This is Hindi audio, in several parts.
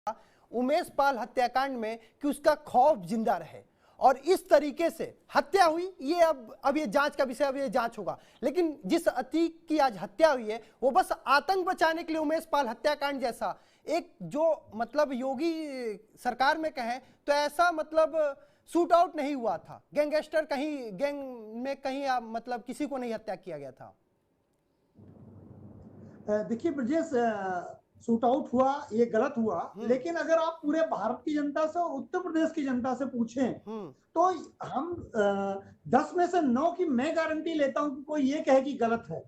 उमेश पाल हत्याकांड में कि उसका खौफ जिंदा रहे और इस तरीके से हत्या हुई। ये अब ये जांच का विषय, अब ये जांच होगा। लेकिन जिस अतीक की आज हत्या हुई है वो बस आतंक बचाने के लिए उमेश पाल हत्याकांड जैसा एक जो मतलब योगी सरकार में कहें तो ऐसा मतलब शूट आउट नहीं हुआ था। गैंगस्टर कहीं गैंग में कहीं मतलब किसी को नहीं हत्या किया गया था। देखिए ब्रजेश, शूट आउट हुआ ये गलत हुआ, लेकिन अगर आप पूरे भारत की जनता से और उत्तर प्रदेश की जनता से पूछें तो हम 10 में से 9 की मैं गारंटी लेता हूं कि कोई ये कहे कि गलत है।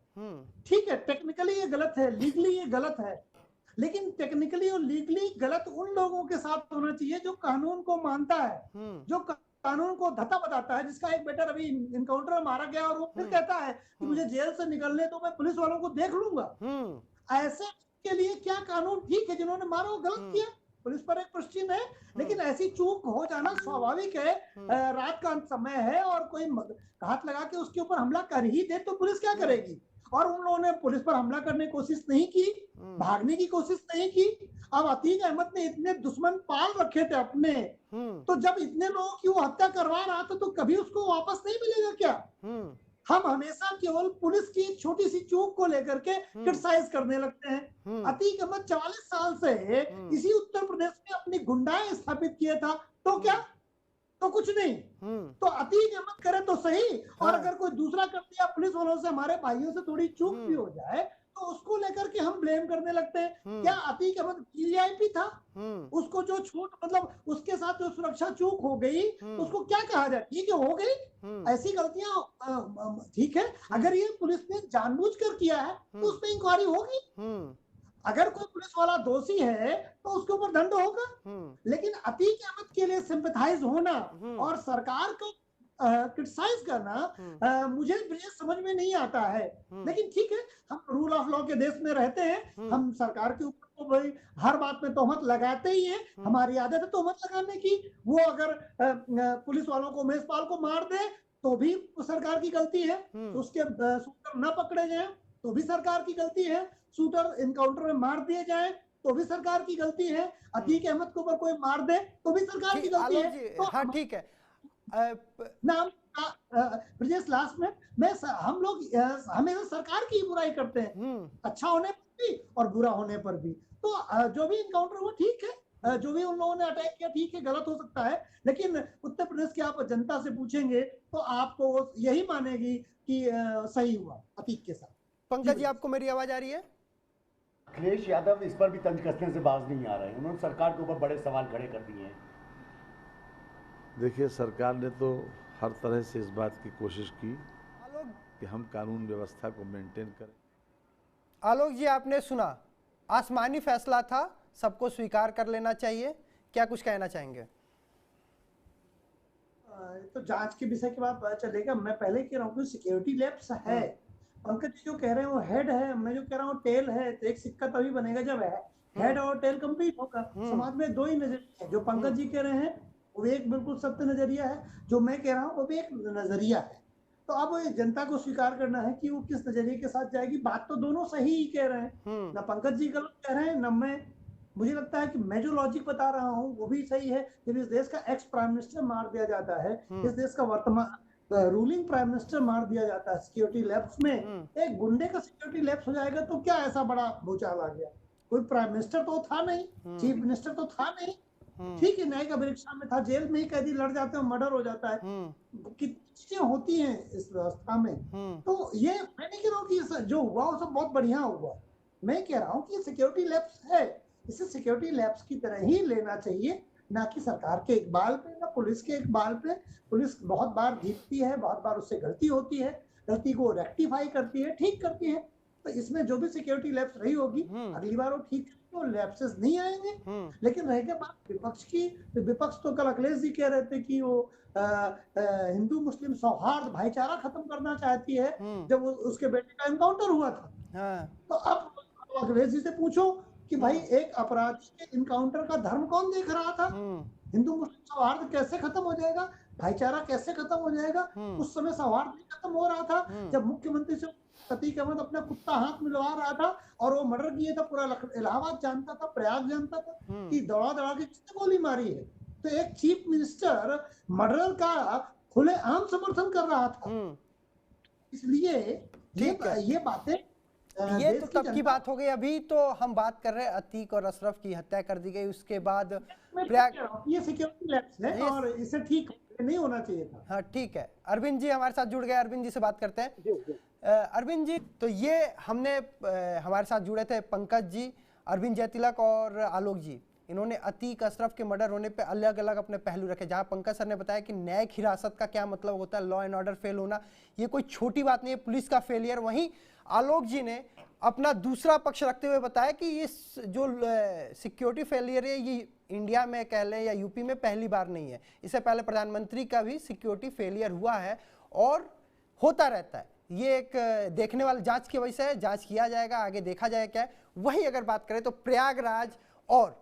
ठीक है, टेक्निकली ये गलत है, लीगली ये गलत है, लेकिन टेक्निकली और लीगली गलत उन लोगों के साथ होना चाहिए जो कानून को मानता है, जो कानून को धता बताता है। जिसका एक बेटा अभी इनकाउंटर में मारा गया और वो फिर कहता है कि मुझे जेल से निकलने तो मैं पुलिस वालों को देख लूंगा। ऐसे के लिए क्या कानून ठीक है? जिन्होंने मारा वो गलत किया, पुलिस पर एक प्रश्न है, लेकिन ऐसी चूक हो जाना स्वाभाविक है। रात का समय है और कोई हाथ लगा के उसके ऊपर हमला कर ही दे तो पुलिस क्या करेगी? और उन लोगों ने पुलिस पर हमला करने की कोशिश नहीं की, भागने की कोशिश नहीं की। अब अतीक अहमद ने इतने दुश्मन पाल रखे थे अपने, तो जब इतने लोगों की वो हत्या करवा रहा था तो कभी उसको वापस नहीं मिलेगा क्या? हम हमेशा केवल पुलिस की छोटी सी चूक को लेकर के क्रिटिसाइज करने लगते हैं। अतीक अहमद 44 साल से इसी उत्तर प्रदेश में अपनी गुंडाएं स्थापित किया था, तो क्या? तो कुछ नहीं। तो अतीक अहमद करे तो सही, और अगर कोई दूसरा कर दिया पुलिस वालों से, हमारे भाइयों से थोड़ी चूक भी हो जाए तो उसको लेकर के हम ब्लेम करने लगते हैं। क्या अतीक अहमद वीआईपी था? उसको जो छूट मतलब उसके साथ जो सुरक्षा चूक हो गई उसको क्या कहा जाए? ठीक है, हो गई। ऐसी गलतियां ठीक है, अगर ये पुलिस ने जानबूझकर किया है तो उस पर इंक्वायरी होगी। अगर कोई पुलिस वाला दोषी है तो उसके ऊपर दंड होगा। लेकिन अतीक अहमद के लिए सिंपैथाइज होना और सरकार को क्रिटिसाइज करना मुझे समझ में नहीं आता है। लेकिन ठीक है, हम रूल ऑफ लॉ के देश में रहते हैं, हम सरकार के ऊपर तो भाई हर बात में तोहमत लगाते ही हैं। हमारी आदत है तोहमत लगाने की। वो अगर पुलिस वालों को, उमेश पाल को मार दे तो भी सरकार की गलती है, उसके शूटर न पकड़े जाए तो भी सरकार की गलती है, शूटर इनकाउंटर में मार दिए जाए तो भी सरकार की गलती है, अतीक अहमद के ऊपर कोई मार दे तो भी सरकार की गलती है। तो हाँ ठीक है नाम ब्रजेश, लास्ट में मैं हम लोग हमेशा सरकार की बुराई करते हैं, अच्छा होने पर भी और बुरा होने पर भी। तो जो भी इनकाउंटर हुआ ठीक है, जो भी उन लोगों ने अटैक किया ठीक है, गलत हो सकता है, लेकिन उत्तर प्रदेश की आप जनता से पूछेंगे तो आपको यही मानेगी कि सही हुआ अतीक के साथ। पंकज जी, आपको मेरी आवाज आ रही है? अखिलेश यादव इस पर भी तंज कसने से बाज नहीं आ रहे हैं। उन्होंने सरकार के ऊपर बड़े सवाल खड़े कर दिए हैं। देखिए, सरकार ने तो हर तरह से इस बात की कोशिश की कि हम कानून व्यवस्था को मेंटेन करें। आलोक जी, आपने सुना, आसमानी फैसला था, सबको स्वीकार कर लेना चाहिए। क्या कुछ कहना चाहेंगे? तो जांच के विषय के बाद पता चलेगा। मैं पहले कह रहा हूँ कि सिक्योरिटी लैप्स है। पंकज जी जो कह रहे हैं वो हेड है, मैं जो कह रहा हूँ टेल है। तो एक सिक्का तभी बनेगा जब हेड और टेल कंप्लीट होगा। समाज में दो ही नजरिए हैं, जो पंकज जी कह रहे हैं वो एक बिल्कुल सत्य नजरिया है, जो मैं कह रहा हूँ वो भी एक नजरिया है। तो अब जनता को स्वीकार करना है कि वो किस नजरिए के साथ जाएगी। बात तो दोनों सही ही कह रहे हैं, ना पंकज जी गलत कह रहे हैं ना मैं। मुझे लगता है कि मैं जो लॉजिक बता रहा हूँ वो भी सही है। जब इस देश का एक्स प्राइम मिनिस्टर मार दिया जाता है, इस देश का वर्तमान रूलिंग प्राइम मिनिस्टर मार दिया जाता है सिक्योरिटी लैब्स में, एक गुंडे का सिक्योरिटी लैब्स हो जाएगा तो क्या ऐसा बड़ा भूचाल आ गया? कोई प्राइम मिनिस्टर तो था नहीं, चीफ मिनिस्टर तो था नहीं, ठीक है, न्यायिक अभिरक्षा में था, जेल में ही कैदी लड़ जाते हैं, मर्डर हो जाता है, कितनी चीजें होती हैं इस व्यवस्था में। तो ये मैं नहीं कह रहा हूँ कि जो हुआ वो सब बहुत बढ़िया हुआ, मैं कह रहा हूँ कि सिक्योरिटी लैब्स है, इसे सिक्योरिटी लैब्स की तरह ही लेना चाहिए, ना कि सरकार के इकबाल पे, ना पुलिस के इकबाल पे। पुलिस बहुत बार जीतती है, बहुत बार उससे गलती होती है, गलती को रेक्टिफाई करती है, ठीक करती है। तो इसमें जो भी सिक्योरिटी लैब्स रही होगी अगली बार वो ठीक तो लैप्सेस नहीं आएंगे। लेकिन रह गया बात विपक्ष की, विपक्ष तो कल अखिलेश जी कह रहे थे कि वो हिंदू मुस्लिम सौहार्द भाईचारा खत्म करना चाहती है जब उसके बेटे का एनकाउंटर हुआ था। तो अब अखिलेश जी से पूछो कि भाई एक अपराधी के इनकाउंटर का धर्म कौन देख रहा था? हिंदू मुस्लिम सौहार्द कैसे खत्म हो जाएगा, भाईचारा कैसे खत्म हो जाएगा? उस समय सौहार्द नहीं खत्म हो रहा था जब मुख्यमंत्री से अतीक अहमद अपना कुत्ता हाथ मिलवा रहा था और वो मर्डर किए था, पूरा इलाहाबाद जानता था, प्रयाग जानता था कि दौड़ा दौड़ा के किसने गोली मारी है। तो एक चीफ मिनिस्टर मर्डर का खुलेआम समर्थन कर रहा था। इसलिए ये बातें ये तो तब की बात हो गई। अभी तो हम बात कर रहे हैं अतीक और अशरफ की हत्या कर दी गई, उसके बाद ये सिक्योरिटी लैप्स है और इसे ठीक नहीं होना चाहिए था। हाँ ठीक है, अरविंद जी हमारे साथ जुड़ गए, अरविंद जी से बात करते हैं। अरविंद जी, तो ये हमने हमारे साथ जुड़े थे पंकज जी, अरविंद जयतिलक और आलोक जी। इन्होंने अतीक अशरफ के मर्डर होने पे अलग अलग अपने पहलू रखे। जहां पंकज सर ने बताया कि न्यायिक हिरासत का क्या मतलब होता है, लॉ एंड ऑर्डर फेल होना, ये कोई छोटी बात नहीं है, पुलिस का फेलियर। वहीं आलोक जी ने अपना दूसरा पक्ष रखते हुए बताया कि ये जो सिक्योरिटी फेलियर है ये इंडिया में कह लें या यूपी में पहली बार नहीं है, इससे पहले प्रधानमंत्री का भी सिक्योरिटी फेलियर हुआ है और होता रहता है। ये एक देखने वाली जांच की वजह से है, जांच किया जाएगा, आगे देखा जाएगा क्या है। वहीं अगर बात करें तो प्रयागराज और